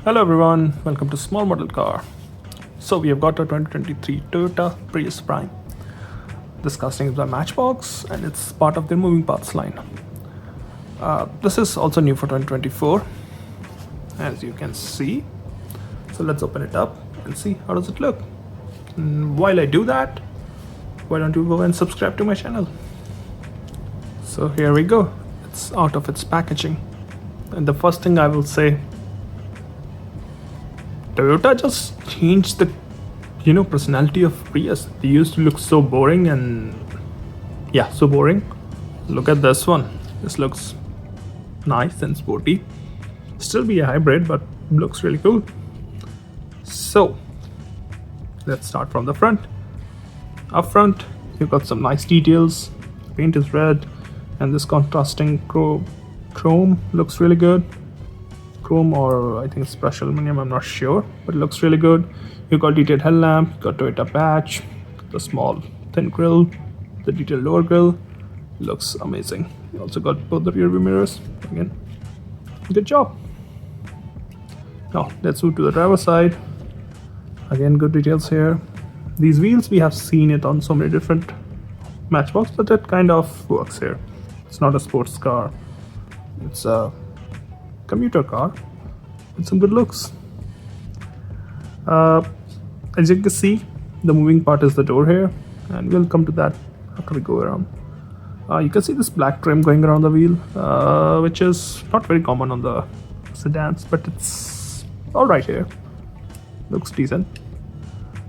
Hello everyone, welcome to Small Model Car. So we have got a 2023 Toyota Prius Prime. This casting is by Matchbox and it's part of their moving parts line. This is also new for 2024, as you can see. So let's open it up and see how does it look. And while I do that, why don't you go and subscribe to my channel? So here we go. It's out of its packaging. And the first thing I will say, Toyota just changed the personality of Prius. They used to look so boring and so boring. Look at this one. This looks nice and sporty. Still be a hybrid, but looks really cool. So let's start from the front. Up front, you've got some nice details. Paint is red and this contrasting chrome looks really good. Chrome, or I think it's brushed aluminum, I'm not sure, but it looks really good. You got detailed headlamp, got Toyota patch, the small thin grille, the detailed lower grille, looks amazing. You also got both the rear view mirrors. Again, good job. Now let's move to the driver's side. Again, good details here. These wheels, we have seen it on so many different Matchbox, but it kind of works here. It's not a sports car, it's a commuter car with some good looks. As you can see, the moving part is the door here, and we'll come to that after we go around. You can see this black trim going around the wheel, which is not very common on the sedans, but it's alright here. Looks decent.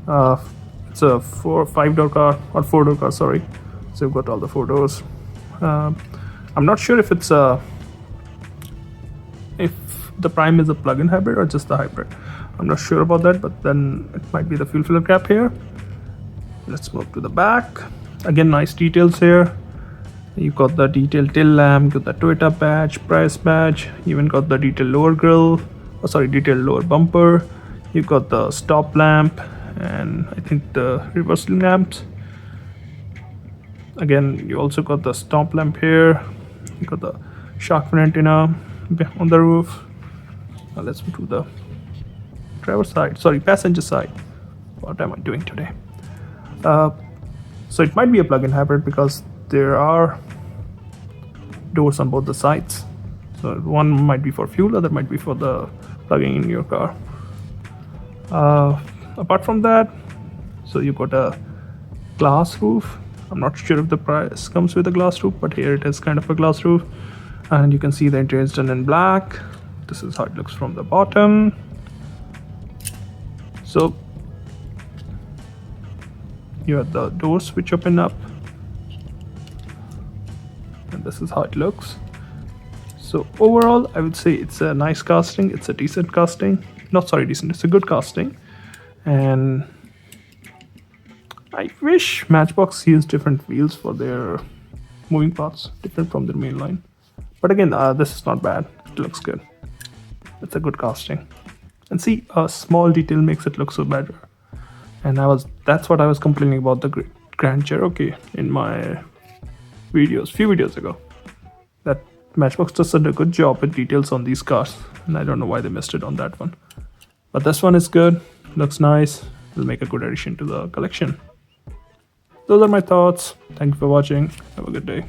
It's a 4-door car, sorry. So you've got all the 4 doors. I'm not sure if it's if the Prime is a plug-in hybrid or just the hybrid. I'm not sure about that, but then it might be the fuel filler cap here. Let's move to the back. Again, nice details here. You got the detailed tail lamp, got the Toyota badge, price badge. You even got the detailed lower grille, detailed lower bumper. You got the stop lamp and I think the reverse lamps. Again, you also got the stop lamp here. You got the shark fin antenna on the roof. Now let's move to the passenger side. What am I doing today? So it might be a plug-in hybrid because there are doors on both the sides. So one might be for fuel, other might be for the plugging in your car. Apart from that, so you got a glass roof. I'm not sure if the Prius comes with a glass roof, but here it is kind of a glass roof. And you can see the interior is done in black. This is how it looks from the bottom. So you have the doors which open up, and this is how it looks. So overall, I would say it's a nice casting. It's a decent casting. Not sorry, decent. It's a good casting. And I wish Matchbox used different wheels for their moving parts, different from their main line. But again, this is not bad. It looks good. It's a good casting. And see, a small detail makes it look so better. And that's what I was complaining about the Grand Cherokee in my few videos ago. That Matchbox does a good job with details on these cars. And I don't know why they missed it on that one. But this one is good. Looks nice. Will make a good addition to the collection. Those are my thoughts. Thank you for watching. Have a good day.